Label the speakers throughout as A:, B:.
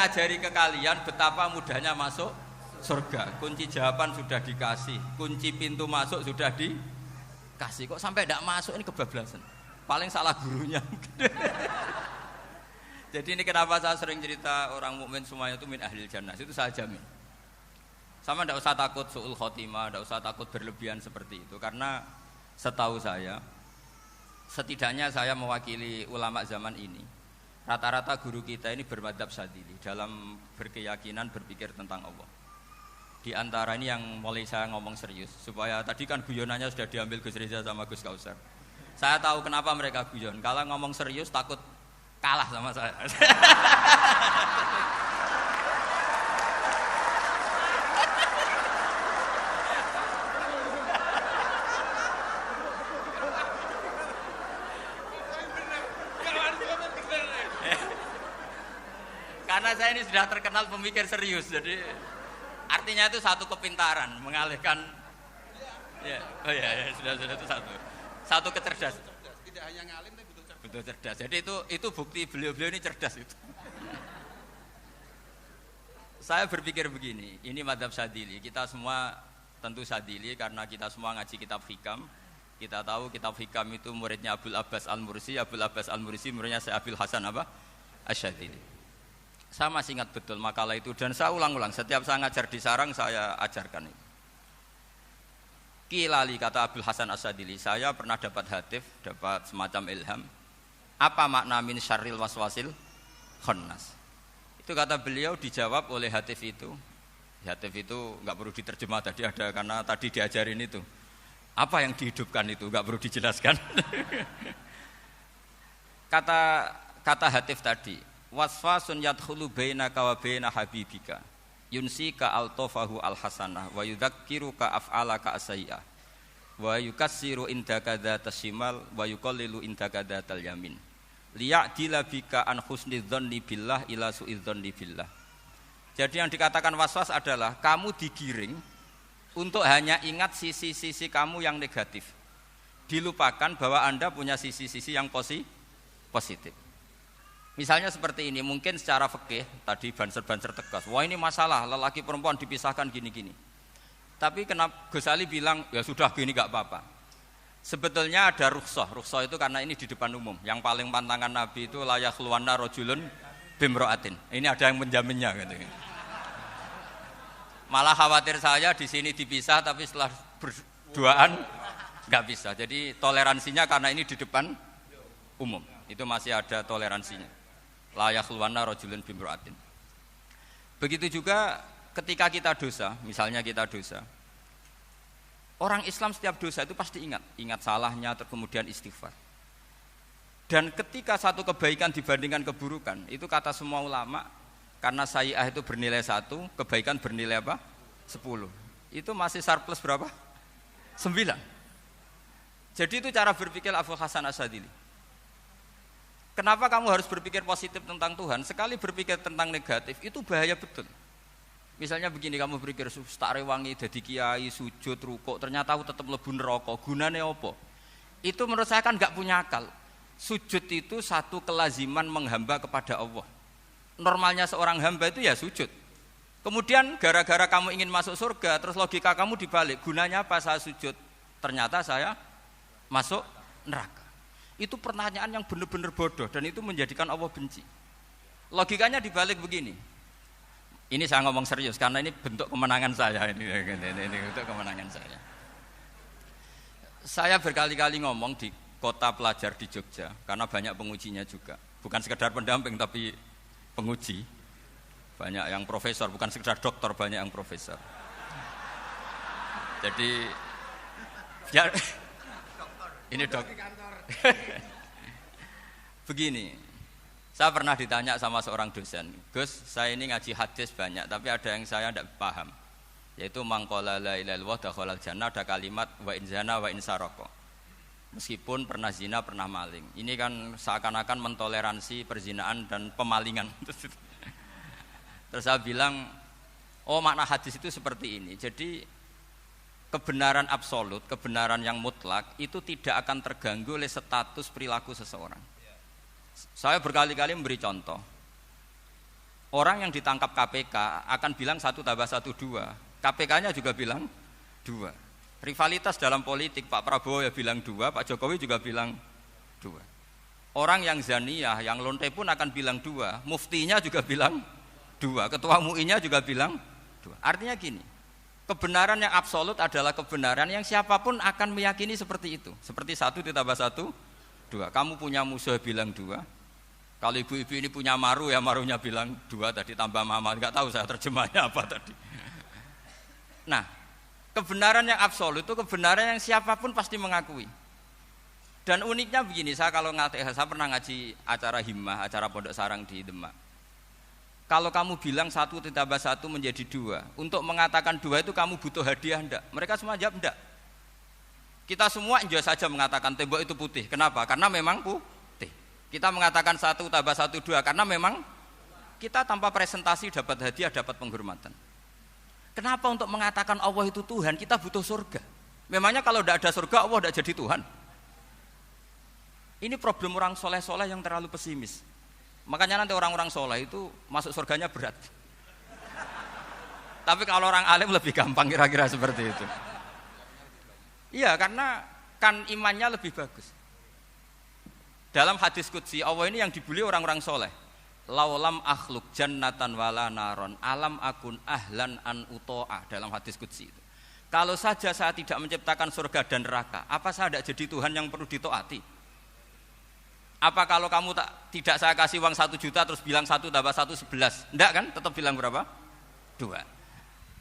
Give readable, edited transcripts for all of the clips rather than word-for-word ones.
A: ngajari ke kalian betapa mudahnya masuk surga. Kunci jawaban sudah dikasih, kunci pintu masuk sudah dikasih. Kok sampai tidak masuk, ini kebablasan. Paling salah gurunya. Jadi ini kenapa saya sering cerita orang mukmin semuanya itu min ahlil jannah. Itu saya jamin. Sama tidak usah takut su'ul khotimah, tidak usah takut berlebihan seperti itu. Karena setahu saya, setidaknya saya mewakili ulama zaman ini. Rata-rata guru kita ini bermadzhab Syadzili dalam berkeyakinan berpikir tentang Allah. Di antara ini yang mulai saya ngomong serius, supaya tadi kan guyonannya sudah diambil Gus Reza sama Gus Kausar. Saya tahu kenapa mereka guyon. Kalau ngomong serius takut kalah sama saya. Karena saya ini sudah terkenal pemikir serius, jadi artinya itu satu kepintaran mengalihkan. Ya, oh ya, sudah itu satu kecerdasan.
B: Tidak hanya ngalim tapi
A: betul cerdas. Jadi itu bukti beliau ini cerdas itu. Saya berpikir begini, ini madzhab Syadzili. Kita semua tentu Syadzili karena kita semua ngaji kitab Hikam. Kita tahu kitab Hikam itu muridnya Abul Abbas Al-Mursi. Abul Abbas Al-Mursi muridnya Syekh Abdul Hasan Asy-Syadzili. Saya masih ingat betul makalah itu dan saya ulang-ulang. Setiap saya ngajar di sarang saya ajarkan ini. Kilali kata Abdul Hasan Asy-Syadzili, saya pernah dapat hatif, dapat semacam ilham. Apa makna min syarril waswasil khannas? Itu kata beliau dijawab oleh hatif itu. Hatif itu enggak perlu diterjemah tadi ada karena tadi diajarin itu. Apa yang dihidupkan itu enggak perlu dijelaskan. Kata hatif tadi, waswasun yadkhulu bainaka wa baina habibika yunsika altofahu alhasanah wa yudzakiruka af'alaka asyi'ah wa yukassiru indaka dzatas shimal wa yuqallilu indaka dzatal yamin liya'dila bika an husnidzanni billah ila su'idzanni billah. Jadi yang dikatakan waswas adalah kamu digiring untuk hanya ingat sisi-sisi kamu yang negatif, dilupakan bahwa Anda punya sisi-sisi yang positif. Misalnya seperti ini, mungkin secara fikih tadi banser-banser tegas, wah ini masalah lelaki perempuan dipisahkan gini-gini. Tapi kenapa Gus Ali bilang ya sudah gini gak apa-apa. Sebetulnya ada rukhsah itu karena ini di depan umum. Yang paling pantangan Nabi itu la yakhluwanna rajulun bimra'atin. Ini ada yang menjaminnya gitu. Malah khawatir saya di sini dipisah tapi setelah berduaan nggak bisa. Jadi toleransinya karena ini di depan umum. Itu masih ada toleransinya. La yakhluwanna rajulun bimra'atin. Begitu juga ketika kita dosa, misalnya kita dosa. Orang Islam setiap dosa itu pasti ingat salahnya, kemudian istighfar. Dan ketika satu kebaikan dibandingkan keburukan, itu kata semua ulama, karena sayyi'ah itu bernilai 1, kebaikan bernilai apa? 10. Itu masih surplus berapa? 9. Jadi itu cara berpikir Abdul Hasan Asy-Syadzili. Kenapa kamu harus berpikir positif tentang Tuhan? Sekali berpikir tentang negatif, itu bahaya betul. Misalnya begini, kamu berpikir tak rewangi dadi kiai, sujud, rukuk, ternyata aku tetap mlebu neraka. Gunane apa? Itu menurut saya kan enggak punya akal. Sujud itu satu kelaziman menghamba kepada Allah. Normalnya seorang hamba itu ya sujud. Kemudian gara-gara kamu ingin masuk surga, terus logika kamu dibalik. Gunanya apa saya sujud? Ternyata saya masuk neraka. Itu pertanyaan yang benar-benar bodoh dan itu menjadikan Allah benci. Logikanya dibalik begini. Ini saya ngomong serius karena ini bentuk kemenangan saya ini bentuk kemenangan saya. Saya berkali-kali ngomong di kota pelajar di Jogja karena banyak pengujinya juga. Bukan sekedar pendamping tapi penguji. Banyak yang profesor, bukan sekedar doktor, banyak yang profesor. Jadi ya ini begini, saya pernah ditanya sama seorang dosen, Gus, saya ini ngaji hadis banyak, tapi ada yang saya tidak paham, yaitu mangqala la ilaha illallah dakhalal jannah, ada kalimat wa in zana wa in saraka. Meskipun pernah zina, pernah maling. Ini kan seakan-akan mentoleransi perzinaan dan pemalingan. Terus saya bilang, oh makna hadis itu seperti ini. Jadi kebenaran absolut, kebenaran yang mutlak itu tidak akan terganggu oleh status perilaku seseorang. Saya berkali-kali memberi contoh. Orang yang ditangkap KPK akan bilang 1 tambah 1 2. KPK-nya juga bilang 2. Rivalitas dalam politik, Pak Prabowo ya bilang 2, Pak Jokowi juga bilang 2. Orang yang zaniyah, yang lonte pun akan bilang 2. Muftinya juga bilang 2. Ketua MUI-nya juga bilang 2. Artinya gini, kebenaran yang absolut adalah kebenaran yang siapapun akan meyakini seperti itu. Seperti 1 ditambah 1, 2. Kamu punya musuh bilang 2. Kalau ibu-ibu ini punya maru, ya marunya bilang 2 tadi tambah mama. Enggak tahu saya terjemahnya apa tadi. Nah, kebenaran yang absolut itu kebenaran yang siapapun pasti mengakui. Dan uniknya begini, saya pernah ngaji acara himmah, acara pondok sarang di Demak. Kalau kamu bilang 1 ditambah 1 menjadi 2, untuk mengatakan 2 itu kamu butuh hadiah enggak? Mereka semua jawab enggak. Kita semua enjoy saja mengatakan tembok itu putih. Kenapa? Karena memang putih. Kita mengatakan 1 tambah 1 2 karena memang kita tanpa presentasi dapat hadiah, dapat penghormatan. Kenapa untuk mengatakan Allah itu Tuhan kita butuh surga? Memangnya kalau tidak ada surga Allah tidak jadi Tuhan? Ini problem orang soleh-soleh yang terlalu pesimis. Makanya nanti orang-orang soleh itu masuk surganya berat. Tapi kalau orang alim lebih gampang kira-kira seperti itu. Iya, karena kan imannya lebih bagus. Dalam hadis qudsi Allah ini yang dibuli orang-orang soleh. Laulam akhluk jannatan wala naron alam akun ahlan an uto'a, dalam hadis qudsi itu. Kalau saja saya tidak menciptakan surga dan neraka, apa saya tidak jadi Tuhan yang perlu ditaati? Apa kalau kamu tidak saya kasih uang 1 juta terus bilang 1 tambah 1 11? Enggak kan? Tetap bilang berapa? 2.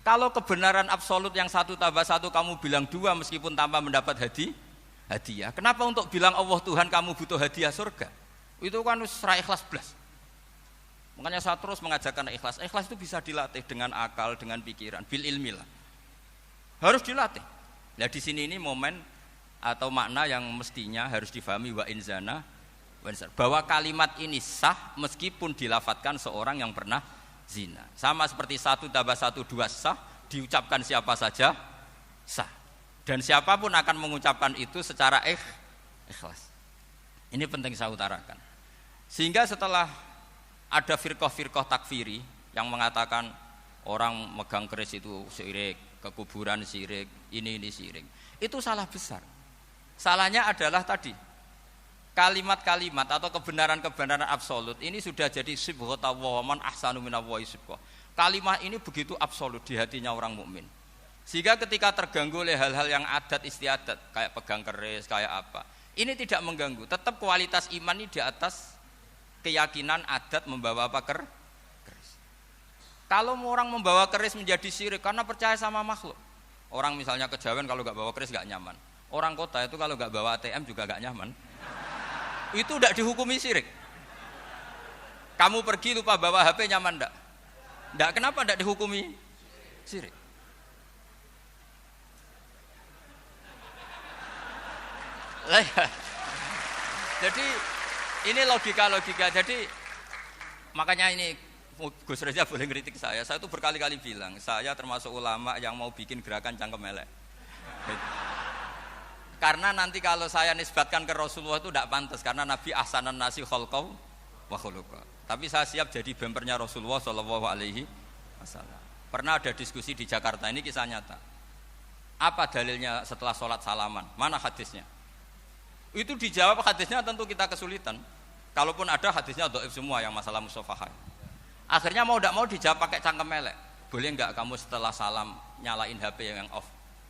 A: Kalau kebenaran absolut yang 1 tambah 1 kamu bilang 2 meskipun tanpa mendapat hadiah. Kenapa untuk bilang Allah Tuhan kamu butuh hadiah surga? Itu kan serai ikhlas belas. Makanya saya terus mengajarkan ikhlas. Ikhlas itu bisa dilatih dengan akal, dengan pikiran, bil ilmi lah. Harus dilatih. Nah di sini ini momen atau makna yang mestinya harus difahami wa inzana. Bahwa kalimat ini sah meskipun dilafatkan seorang yang pernah zina. Sama seperti 1 tambah 1 2 sah, diucapkan siapa saja sah. Dan siapapun akan mengucapkan itu secara ikhlas. Ini penting saya utarakan. Sehingga setelah ada firqah-firqah takfiri yang mengatakan orang megang keris itu syirik, ke kuburan syirik, ini syirik. Itu salah besar. Salahnya adalah tadi kalimat-kalimat atau kebenaran-kebenaran absolut ini sudah jadi sibghata wa man ahsanu minallahi sibghah. Kalimat ini begitu absolut di hatinya orang mukmin. Sehingga ketika terganggu oleh hal-hal yang adat istiadat kayak pegang keris, kayak apa, ini tidak mengganggu. Tetap kualitas iman ini di atas keyakinan adat membawa apa keris. Kalau orang membawa keris menjadi syirik karena percaya sama makhluk. Orang misalnya kejawen kalau nggak bawa keris nggak nyaman. Orang kota itu kalau nggak bawa ATM juga nggak nyaman. Itu tidak dihukumi syirik. Kamu pergi lupa bawa HP nyaman enggak? Enggak, kenapa enggak dihukumi syirik? Jadi ini logika-logika. Jadi makanya ini Gus Reza boleh ngeritik saya. Saya itu berkali-kali bilang, saya termasuk ulama yang mau bikin gerakan cangkem elek. Karena nanti kalau saya nisbatkan ke Rasulullah itu tidak pantas, karena Nabi ahsanan nasi khalqau wa khuluqa. Tapi saya siap jadi bempernya Rasulullah sallallahu alaihi wasallam. Pernah ada diskusi di Jakarta, ini kisah nyata. Apa dalilnya setelah sholat salaman? Mana hadisnya? Itu dijawab hadisnya tentu kita kesulitan. Kalaupun ada hadisnya dhaif semua yang masalah musafahah. Akhirnya mau tidak mau dijawab pakai cangkem elek. Boleh enggak kamu setelah salam nyalain HP yang off?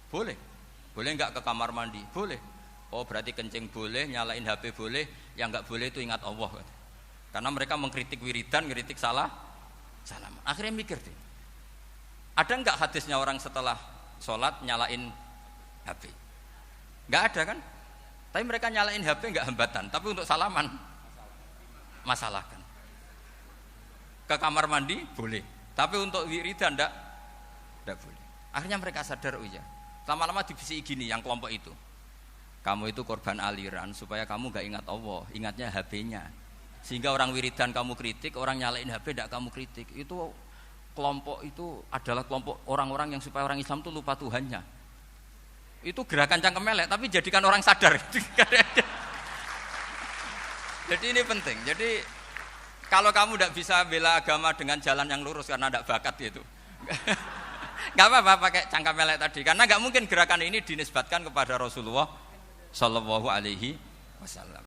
A: Boleh. Boleh enggak ke kamar mandi? Boleh. Oh berarti kencing boleh, nyalain HP boleh, yang enggak boleh itu ingat Allah. Karena mereka mengkritik wiridan, ngeritik salah salaman. Akhirnya mikir deh. Ada enggak hadisnya orang setelah sholat nyalain HP? Enggak ada kan? Tapi mereka nyalain HP enggak hambatan, tapi untuk salaman masalahkan. Ke kamar mandi boleh, tapi untuk wiridan enggak boleh. Akhirnya mereka sadar, oh iya. Lama-lama dibisiki gini yang kelompok itu. Kamu itu korban aliran supaya kamu enggak ingat Allah, ingatnya HP-nya. Sehingga orang wiridan kamu kritik, orang nyalain HP enggak kamu kritik. Itu kelompok itu adalah kelompok orang-orang yang supaya orang Islam itu lupa Tuhannya. Itu gerakan cangkem elek, tapi jadikan orang sadar. Jadi ini penting. Jadi Kalau kamu tidak bisa bela agama dengan jalan yang lurus karena tidak bakat gitu, nggak apa-apa pakai cangkam elek tadi. Karena nggak mungkin gerakan ini dinisbatkan kepada Rasulullah Shallallahu Alaihi Wasallam.